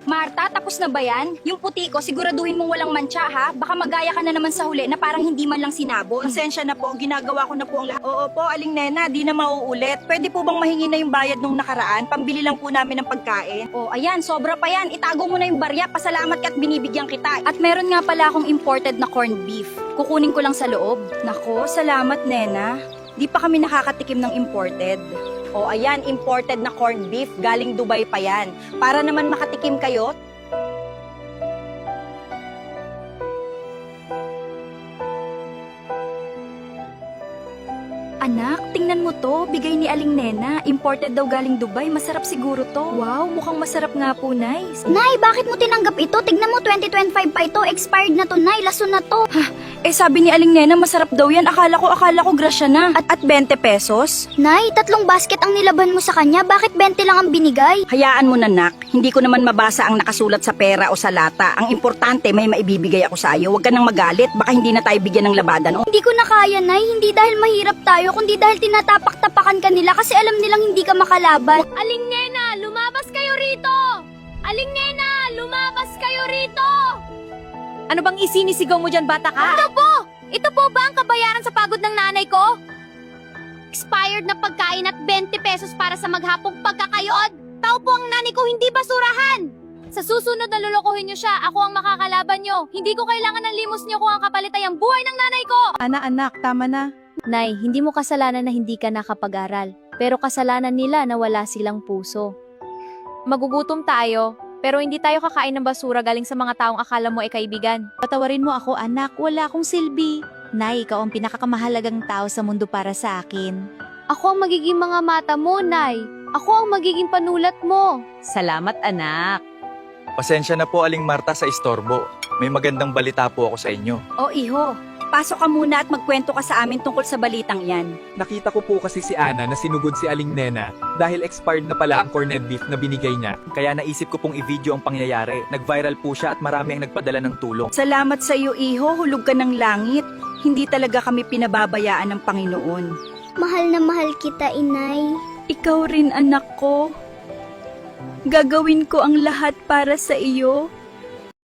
Marta, tapos na ba yan? Yung puti ko, siguraduhin mong walang mancha ha. Baka magaya ka na naman sa huli na parang hindi man lang sinabon. Pasensya na po, ginagawa ko na po ang lahat. Oo po, Aling Nena, di na mauulit. Pwede po bang mahingi na yung bayad nung nakaraan? Pambili lang po namin ng pagkain. Oh, ayan, sobra pa yan. Itago mo na yung barya. Pasalamat ka at binibigyan kita. At meron nga pala akong imported na corned beef. Kukunin ko lang sa loob. Nako, salamat, Nena. Di pa kami nakakatikim ng imported. O ayan, imported na corned beef. Galing Dubai pa yan. Para naman makatikim kayo. Anak, tingnan mo to. Bigay ni Aling Nena. Imported daw galing Dubai. Masarap siguro to. Wow, mukhang masarap nga po, Nay. Nay, bakit mo tinanggap ito? Tignan mo, 2025 pa ito. Expired na to, Nay. Lason na to. Eh sabi ni Aling Nena, masarap daw yan. Akala ko grasya na. At 20 pesos? Nay, 3 basket ang nilaban mo sa kanya. Bakit 20 lang ang binigay? Hayaan mo na, nak. Hindi ko naman mabasa ang nakasulat sa pera o sa lata. Ang importante, may maibibigay ako sa iyo. Huwag ka nang magalit. Baka hindi na tayo bigyan ng labadan. Hindi ko na kaya, Nay. Hindi dahil mahirap tayo, kundi dahil tinatapak-tapakan ka nila kasi alam nilang hindi ka makalaban. Aling Nena, lumabas kayo rito! Aling Nena, lumabas kayo rito! Ano bang isinisigaw mo dyan, bata ka? Ito po! Ito po ba ang kabayaran sa pagod ng nanay ko? Expired na pagkain at 20 pesos para sa maghapong pagkakayod. Tao po ang nanay ko, hindi basurahan! Sa susunod na lulukuhin niyo siya, ako ang makakalaban niyo. Hindi ko kailangan ng limos niyo kung ang kapalit ay ang buhay ng nanay ko! Anak, tama na. Nay, hindi mo kasalanan na hindi ka nakapag-aral. Pero kasalanan nila na wala silang puso. Magugutom tayo, pero hindi tayo kakain ng basura galing sa mga taong akala mo ay kaibigan. Patawarin mo ako, anak. Wala akong silbi. Nay, ikaw ang pinakamahalagang tao sa mundo para sa akin. Ako ang magiging mga mata mo, Nay. Ako ang magiging panulat mo. Salamat, anak. Pasensya na po, Aling Marta, sa istorbo. May magandang balita po ako sa inyo. O iho, pasok ka muna at magkwento ka sa amin tungkol sa balitang yan. Nakita ko po kasi si Ana na sinugod si Aling Nena dahil expired na pala ang corned beef na binigay niya. Kaya naisip ko pong i-video ang pangyayari. Nag-viral po siya at marami ang nagpadala ng tulong. Salamat sa iyo, iho. Hulog ka ng langit. Hindi talaga kami pinababayaan ng Panginoon. Mahal na mahal kita, Inay. Ikaw rin, anak ko. Gagawin ko ang lahat para sa iyo.